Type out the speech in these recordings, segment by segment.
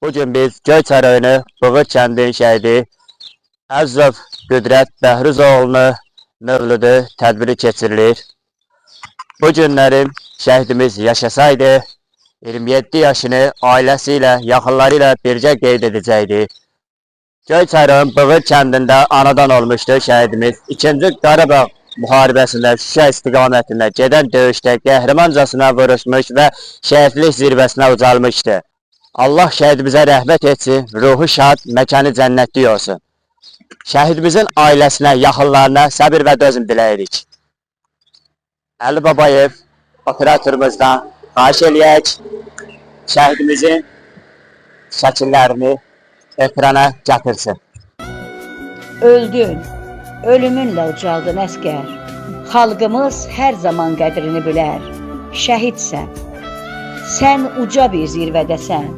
Bugün biz Göyçay rayonu Bığır kəndinin şəhidi Əzizov Qüdrət Bəhruzoğlu'nun mövlüdü tədbiri keçirilir. Bu günlərim şəhidimiz yaşasaydı, 27 yaşını ailəsi ilə, yaxınları ilə birgə qeyd edəcəkdi. Göyçay rayon Bığır kəndində anadan olmuşdu şəhidimiz. 2-ci Qarabağ müharibəsində Şuşa istiqamətində gedən döyüşdə qəhrəmancasına vuruşmuş və şəhidlik zirvəsinə ucalmışdı. Allah şəhidimizə rəhmət etsin, ruhu şad, məkanı cənnətlik olsun. Şəhidimizin ailəsinə, yaxınlarına səbir və dözüm diləyirik. Əli Babayev operatorumuzdan xahiş eləyək, şəhidimizin şəkillərini ekrana gətirsin. Öldün, ölümünlə ucaldın əskər. Xalqımız hər zaman qədrini bilər. Şəhidsən, sən uca bir zirvədəsən.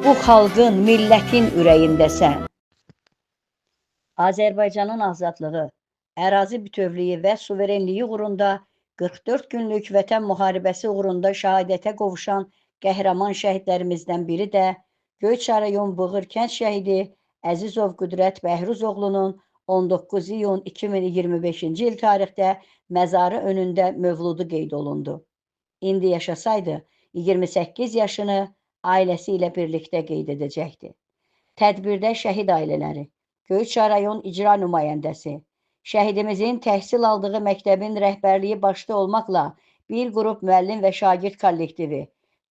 Bu xalqın, millətin ürəyindəsən. Azərbaycanın azadlığı, ərazi bütövlüyü və suverenliyi uğrunda 44 günlük vətən müharibəsi uğrunda şəhadətə qovuşan qəhrəman şəhidlərimizdən biri də Göyçay rayon Bığır kənd şəhidi Əzizov Qüdrət Bəhruzoğlu'nun 19 iyun 2025-ci il tarixdə məzarı önündə mövludu qeyd olundu. İndi yaşasaydı, 28 yaşını ailəsi ilə birlikdə qeyd edəcəkdi. Tədbirdə şəhid ailələri, Göyçay rayon icra nümayəndəsi, şəhidimizin təhsil aldığı məktəbin rəhbərliyi başda olmaqla bir qrup müəllim və şagird kollektivi,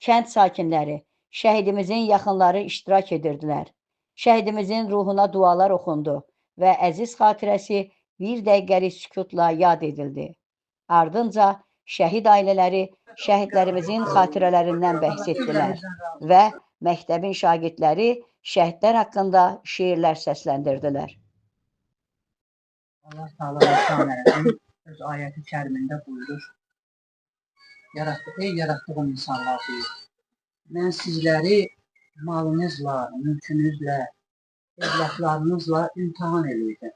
kənd sakinləri, şəhidimizin yaxınları iştirak edirdilər. Şəhidimizin ruhuna dualar oxundu və əziz xatirəsi bir dəqiqəlik sükutla yad edildi. Ardınca şəhid ailələri şəhidlərimizin xatirələrindən bəhs etdilər və məktəbin şagirdləri şəhidlər haqqında şeirlər səsləndirdilər. Allah Teala Teala'nın öz ayeti keriminde buyurur. Ey yarattığım insanlar diyor. Ben sizleri malınızla, mülkünüzle, evlatlarınızla imtihan edeceğim.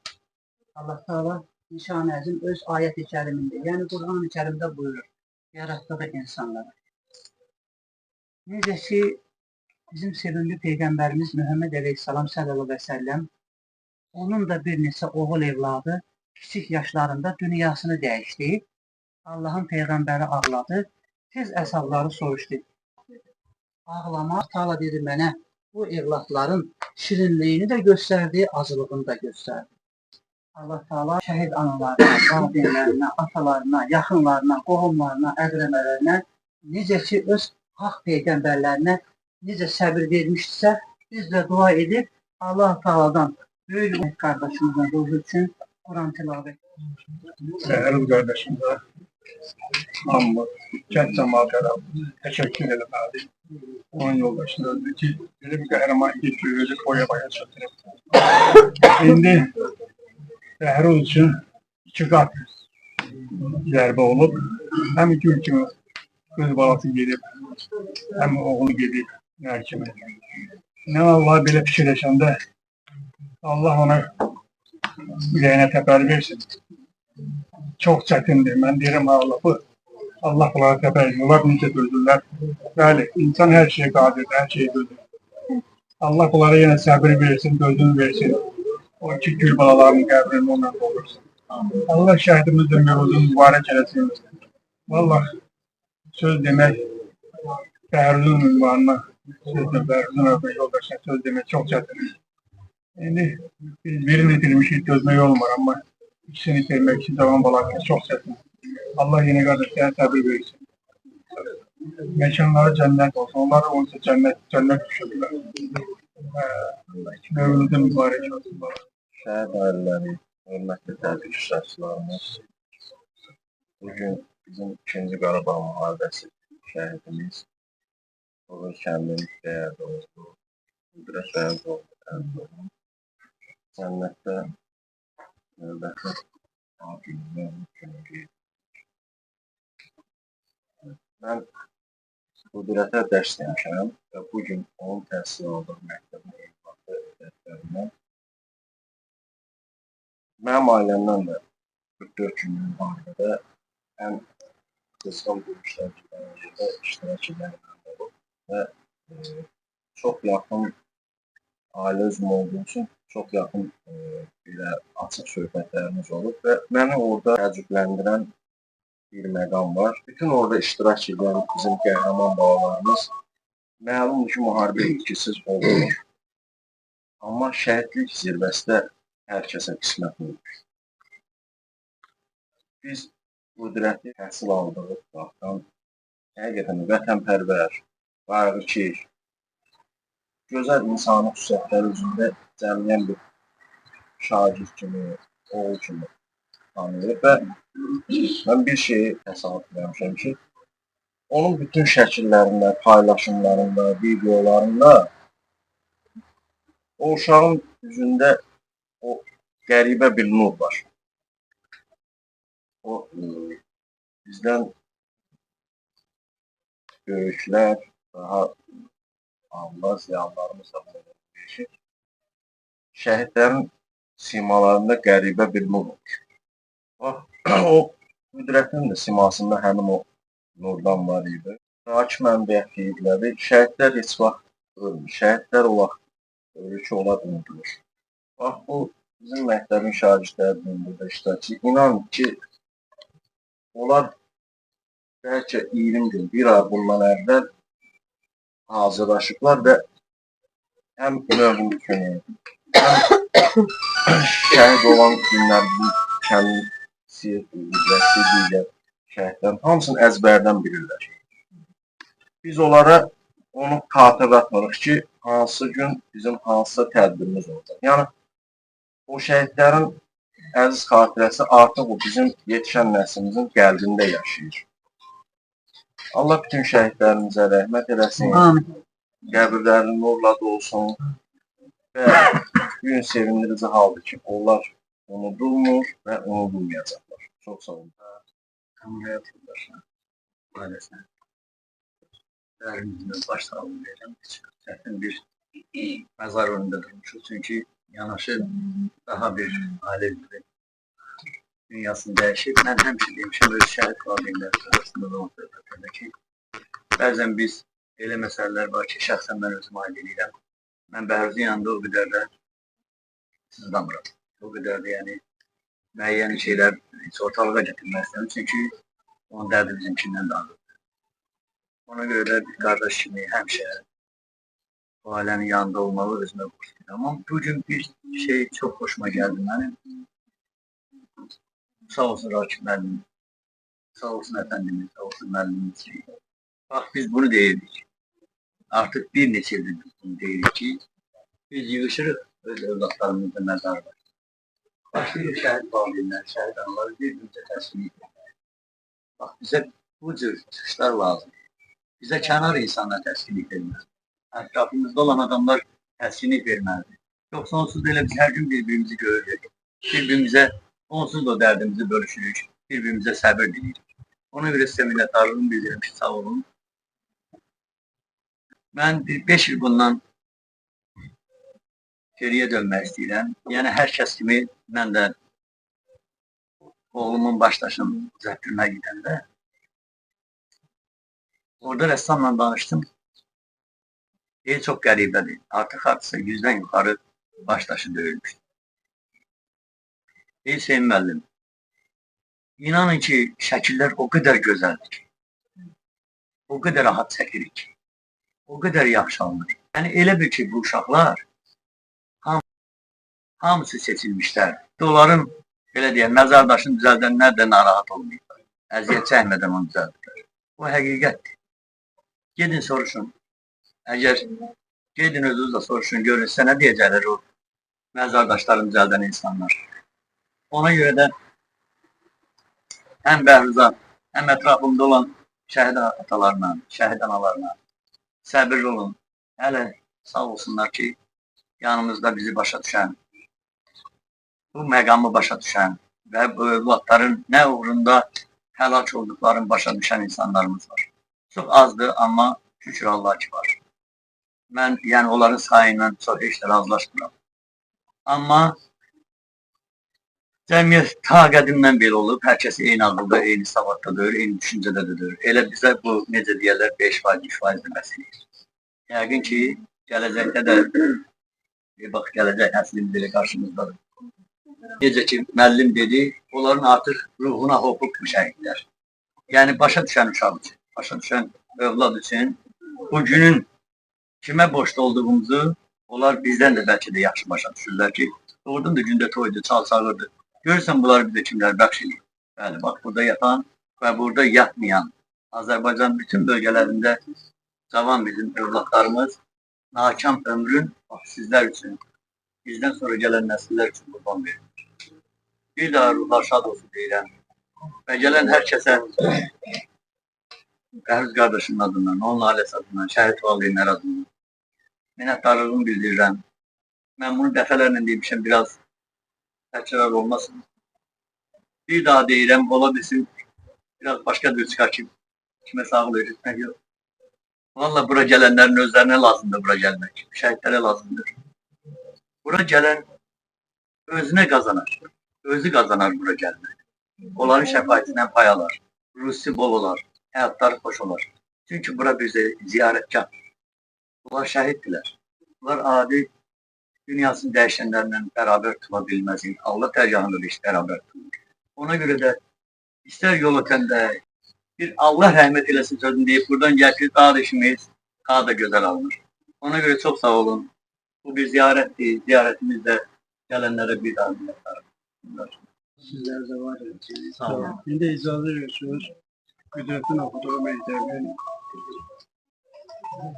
Allah Teala Nişan-ı Azim öz ayeti keriminde, yani Kur'an-ı Kerim'de buyurur. Yarattığı insanlara. Necə ki, bizim sevimli Peygamberimiz Muhammed Aleyhisselam sallallahu aleyhi ve sellem, onun da bir neçə oğul evladı kiçik yaşlarında dünyasını değişti. Allah'ın Peygamberi ağladı. Tez əshabları soruşdu. Ağlamaq, Teala dedi mənə, bu evlatların şirinliğini de gösterdi, acılığını da gösterdi. Allah Teala şəhid analarına, valideynlərinə, atalarına, yaxınlarına, qohumlarına, əqrəbələrine necə ki öz haq peyğəmbərlərinə necə səbir vermişdirsə, biz də dua edib Allah Teala'dan böyük kardeşimizin ruhu için Kur'an tilavet. Değerli kardeşimle Mahmut, kent cemaatine teşekkür ederim abi. Onun yoldaşını öldü ki, böyle bir kahraman geçiyor, koya baya çatırım. Şimdi Behruz için 2 kat zərbe olub, hem iki ülkemiz göz balası gelip, hem oğlu gelip, məhkəmə. Ne Allah belə fikirləşəndə, Allah ona ürəyinə təpər versin. Çox çətindir. Mən deyirəm Allah bunlara təpər versin. Onlar necə dözdürlər. Bəli, insan hər şeyə qadirdir, hər şeyi dözdür. Allah bunlara yenə səbir versin, dözüm versin. O iki gül balalarının qəbrini onunla doldursun. Allah şəhidimizin yolunu mübarək eləsin. Vallahi söz demək, Bəhruzun ünvanına, Bəhruzun öbür yoldaşına söz demək çox çətindir. Yani biz birini itirmişik, dözmək olmur ama ikisini itirmek için zaman balarken çok çətin. Allah yine kardeşlerine səbir versin. Mekanları cennet olsun. Onlar da onsa cennet düşürdüler. Mövludun mübarək olsun. Şəhid ailələri, hörmətli tədbir iştirakçılarımız, bugün bizim 2-ci Qarabağ müharibəsi şəhidimiz, Bığır kəndinin dəyərli oldu, Qüdrət Bəhruzoğlu, cənnətdə növbəti abimizə mümkün. Mən Qüdrətə dərs demişəm və bugün onun təhsil aldığı məktəbin evlatı dərslərindən mənim ailəmdən də 44 günlük müharibədə ən qızğın döyüşlərdə iştirak edən olub və çox yaxın ailə üzvüm olduğum üçün çox yaxın belə açıq söhbətlərimiz olub və məni orada təəccübləndirən bir məqam var. Bütün orada iştirak edən bizim qəhrəman balalarımız məlumdur ki, müharibə itkisiz olmur. Amma şəhidlik zirvəsi də hər kəsə qismət olmur. Biz qüdrətli təhsil aldığımız vaxtdan həqiqətən vətənpərvər, qayğıkeş, gözəl insani xüsusiyyətləri üzündə cəmləyən bir şagird kimi, oğul kimi tanıyırıq və mən bir şeyi təsadüf eləmişəm ki, onun bütün şəkillərində, paylaşımlarında, videolarında o uşağın üzündə o qəribə bir nur var. O bizdən böyüklər, daha Allah ziyanlarımız da bunu deyişir. Şəhidlərin simalarında qəribə bir nur olur. O qüdrətin də simasında həmin o nurdan var idi. Hakim mənbəyə deyiblədi, şəhidlər heç vaxt ölmür. Şəhidlər o vaxt ölür ki, onlar unudulur. Bax, bu bizim məktəbin şagirdlərinin burada iştirakçı. İnan ki, onlar bəlkə 20 gün, bir ay bundan əvvəl hazırlaşıblar və həm Mövlüd günü, həm şəhid olan günlərin kəndisi, qüdrətli digər şəhidlərin hamısını əzbərdən bilirlər. Biz onlara onu xatırlatmırıq ki, hansı gün bizim hansısa tədbirimiz olacaq. Yəni, o şəhidlərin əziz xatirəsi artıq o bizim yetişən nəslimizin qəlbində yaşayır. Allah bütün şəhidlərimizə rəhmət eləsin, qəbirlərinin nurla dolsun və gün sevindirici haldır ki, onlar unudulmur və unudulmayacaqlar. Çox sağ olun. Kamuya yoldaşlar, ailəsinə, dərinizdə baş sağlığı verirəm. Çətin bir məzar önündə durmuşuz. Çünki yanaşı daha bir ailə üzvü dünyasını dəyişib. Mən həmişə demişəm, öz şəhid valideynləri arasında da söhbətlərdə ki, bəzən biz elə məsələlər var ki, şəxsən mən özüm aid edirəm. Mən Bəhruzun yanında o qədər də sızlamıram. O qədər də yəni müəyyən şeylər heç ortalığa gətirmək istəmirəm. Çünki onun dərdi bizimkindən daha ağırdır. Ona görə də bir qardaş kimi həmişə o ailənin yanında olmalı özümə borcluyum. Amma bugün bir şey çox xoşuma gəldi mənim. Sağ olsun Rakib müəllim, sağ olsun əfəndimiz, sağ olsun müəllimimiz ki, bax biz bunu deyirdik. Artıq bir neçə ildir biz bunu deyirik ki, biz yığışırıq öz evlatlarımızda məzar var. Başlayırıq şəhid valideynlər, şəhid analar bir-birimizə təsvir edir. Bax bizə bu cür çıxışlar lazım. Bizə kənar insanlar təskinlik verməlidir. Ətrafımızda olan adamlar təskinlik verməlidir. Yoxsa onsuz da elə biz hər gün bir-birimizi görürük. Bir-birimizə onsuz da dərdimizi bölüşürük. Bir-birimizə səbir deyirik. Ona görə sizə minnətdarlığımı bildirirəm ki, sağ olun. Mən 5 il bundan geriyə dönmək istəyirəm. Yəni hər kəs kimi mən də oğlumun başdaşının zəfirünə gedəndə orada rəssamla danışdım. Çox qəribədir. Artıq hardasa 100-dən yuxarı başdaşı döyülmüşdür. Hüseyin müəllim, inanın ki, şəkillər o qədər gözəldir ki, o qədər rahat çəkirik ki, o qədər yaxşı alınır. Yəni elə bir ki, bu uşaqlar hamısı seçilmişlər. Onların, belə deyək, məzardaşını düzəldənlər də narahat olmayıblar. Əziyyət çəkmədən onu düzəldirlər. O həqiqətdir. Gedin soruşun. Əgər gedin özünüz də soruşun, görün, sizə nə deyəcəklər o məzardaşlarını düzəldən insanlar. Ona görə də həm Bəhruz'a, həm ətrafımda olan şəhid atalarına, şəhid analarına səbirli olun. Hələ sağ olsunlar ki, yanımızda bizi başa düşən, bu məqamı başa düşən və bu övladların nə uğrunda həlak olduqlarını başa düşən insanlarımız var. Çox azdır, amma şükür Allah ki var. Mən yəni onların sayından çox heç də razılaşmıram. Amma cəmiyyət ta qədimdən belə olub, hər kəs eyni ağılda, eyni savaddadır, eyni düşüncədədir. Elə bizə bu, necə deyərlər, 5%, 3% məsələyir. Yəqin ki, gələcəkdə də Bak gələcək nəslimiz elə qarşımızdadır. Necə ki müəllim dedi, onların artıq ruhuna hopub bu şəhidlər. Yəni başa düşən uşaq üçün, başa düşən övlad üçün bu günün kimə borclu olduğumuzu onlar bizdən də bəlkə də yaxşı başa düşürlər ki, doğrudan da gündə toydu, çal çağırdı. Görürsən bunlar bizə kimlər bəxş edir. Bəli, bax burada yatan və burada yatmayan Azərbaycan bütün bölgələrində cavan bizim övladlarımız nakam ömrün sizlər üçün, bizdən sonra gələn nəsillər üçün qurban verir. Bir daha ruhlar şad olsun deyirəm. Və gələn hər kəsə Bəhruz qardaşımın adından, onun ailəsi adından, şəhid valideynlər adından minnətdarlığımı bildirirəm. Mən bunu dəfələrlə demişəm, biraz təkrar olmasın. Bir daha deyirəm, ola bilsin, biraz başqa bir çıxar ki, kimə sağlıq etmək yox. Valla bura gələnlərin özlərinə lazımdır bura gəlmək, şəhidlərə lazımdır. Bura gələn özünə qazanar, özü qazanar bura gəlmək. Onların şəfayətindən pay alar, ruhsi bol olar, həyatları xoş olar. Çünki bura bir ziyarətgah. Bunlar şəhiddirlər. Bunlar adi dünyasını dəyişənlərlə bərabər tuta bilməz. Allah dərgahında da bərabər tutur. Ona görə də istər yol ötəndə bir Allah rəhmət eləsin sözünü deyib buradan gəlir, daha da işimiz daha da gözəl alınır. Ona görə çox sağ olun. Bu bir ziyarətdir. Ziyarətimizdə gələnlərə bir daha minnətdarım. Sizler de var ya. Sağ olun. Şimdi icazə verirsiniz. Qüdrətin oxuduğu məktəbin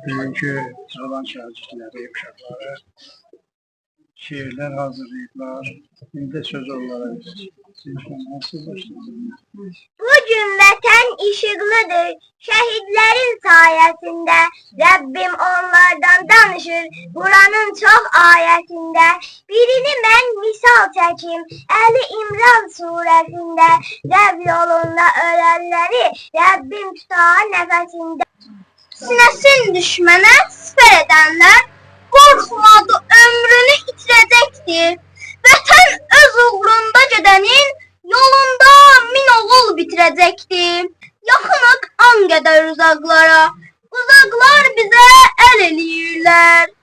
bugünkü cavan şagirdləri, uşaqları şiirlər hazırlayıblar. İndi söz onlara verir. Nasıl başladınız? Bugün vətən işıqlıdır, şəhidlərin sayəsində. Rəbbim onlardan danışır, Quranın çox ayətində. Birini mən misal çəkim, Əli İmran surəsində. Rəbb yolunda ölənləri, Rəbbim tutar nəfəsində. Sinəsin düşmənə sipər edənlər, qorxmadı ömrünü itirəcəkdir. Vətən öz uğrunda gedənin yolunda min oğul bitirəcəkdir. Yaxınıq an qədər uzaqlara, uzaqlar bizə əl eləyirlər.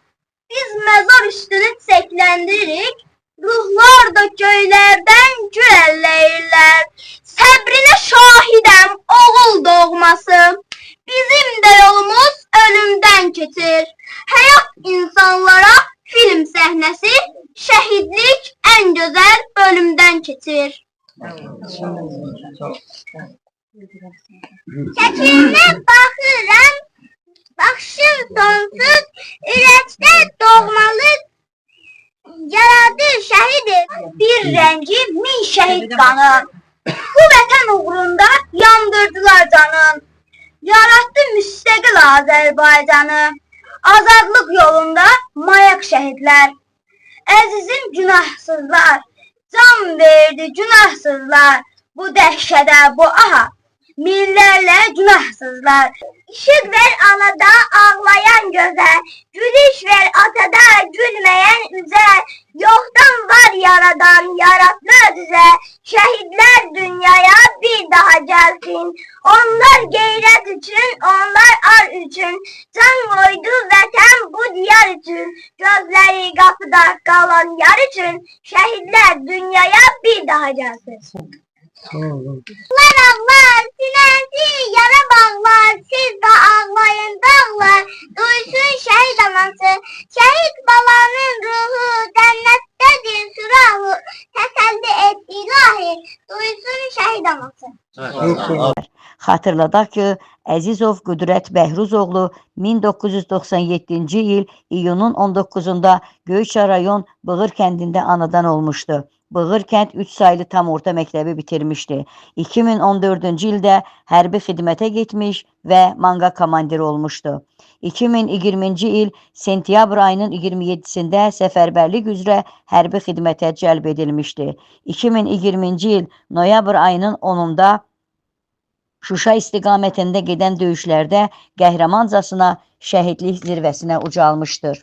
Biz məzar üstünü çiçəkləndiririk, ruhlar da göylərdən gül elləyirlər. Səbrinə şahidəm oğul doğması, bizim də yolumuz ölümdən keçir. Həyat insanlara film səhnəsi, şəhidlik ən gözəl bölümdən keçir. Şəklinə baxıram, baxışım sonsuz, ürəkdə doğmalı yaradır şəhidi, bir rəngi min şəhid qanı. Bu vətən uğrunda yandırdılar canın, yarattı müstəqil Azərbaycanı. Azadlıq yolunda mayak şəhidlər, əzizim günahsızlar, can verdi günahsızlar. Bu dəhşədə, bu aha, minlərlə günahsızlar. İşıq ver anada ağlayan gözə, gülüş ver atada gülməyən üzə. Yoxdan var yaradan, yaratma düzə. Şəhidlər dünyaya bir daha gəlsin. Onlar qeyrət üçün, onlar ar üçün. Can qoydu vətən bu diyar üçün. Gözləri qapıda qalan yar üçün. Şəhidlər dünyaya bir daha gəlsin. Ağlar ağlar, sinəsi yara bağlar, siz də ağlayın dağlar, duysun şəhid anası, şəhid balanın ruhu, cənnətdədir sürahı, təsəlli et ilahi, duysun şəhid anası. Xatırladaq ki, Əzizov Qüdrət Bəhruzoğlu 1997-ci il iyunun 19-da Göyçay rayon Bığır kəndində anadan olmuşdu. Bığır kənd 3 saylı tam orta məktəbi bitirmişdi. 2014-cü ildə hərbi xidmətə getmiş və manqa komandiri olmuşdu. 2020-ci il sentyabr ayının 27-sində səfərbərlik üzrə hərbi xidmətə cəlb edilmişdi. 2020-ci il noyabr ayının 10-da Şuşa istiqamətində gedən döyüşlərdə qəhrəmancasına şəhidlik zirvəsinə ucalmışdır.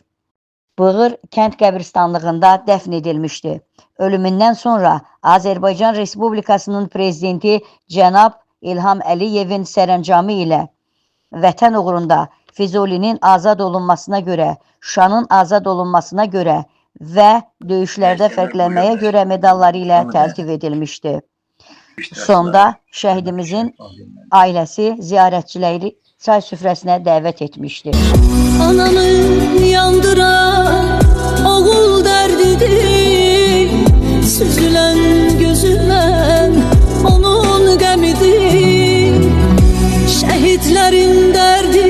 Bığır kənd qəbristanlığında dəfn edilmişdi. Ölümündən sonra Azərbaycan Respublikasının prezidenti cənab İlham Əliyevin sərəncamı ilə vətən uğrunda Füzulinin azad olunmasına görə, Şuşanın azad olunmasına görə və döyüşlərdə fərqlənməyə görə medalları ilə təltif edilmişdir. Sonda şəhidimizin ailəsi ziyarətçiləri çay süfrəsinə dəvət etmişdir. Anamı yandıran oğul dərdidir, süzülən gözümdən onun qəmidir. Şəhidlərin dərdi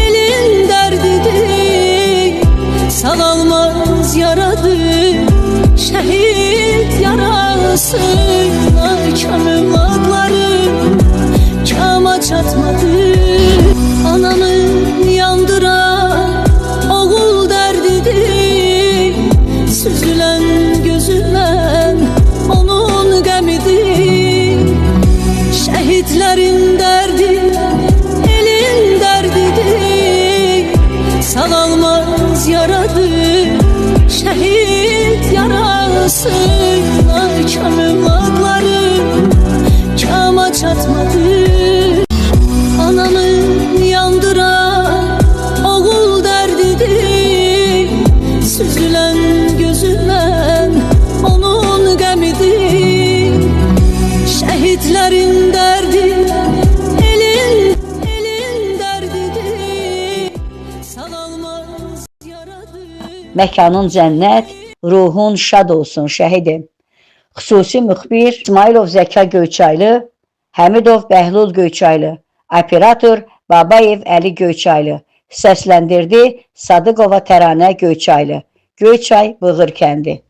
elin dərdidir, sağalmaz yaradır şəhid yarası. Kəm övladlarım kama çatmadı. Anamı yandıran oğul dərdidir, süzülən gözümdən onun qəmidir. Şəhidlərin dərdi elin dərdidir, sağalmaz yaradır şəhid yarası. Kəm övladlarım kama çatmadı. Anamı yandıran oğul dərdidir, süzülən gözümdən onun qəmidir. Şəhidlərin dərdi elin dərdidir, sağalmaz yaradır. Məkanın cənnət, ruhun şad olsun şəhidim. Xüsusi müxbir İsmailov Zəka Göyçaylı, Həmidov Bəhlul Göyçaylı, operator Babayev Əli Göyçaylı, səsləndirdi Sadıqova Təranə Göyçaylı, Göyçay Bığır kəndi.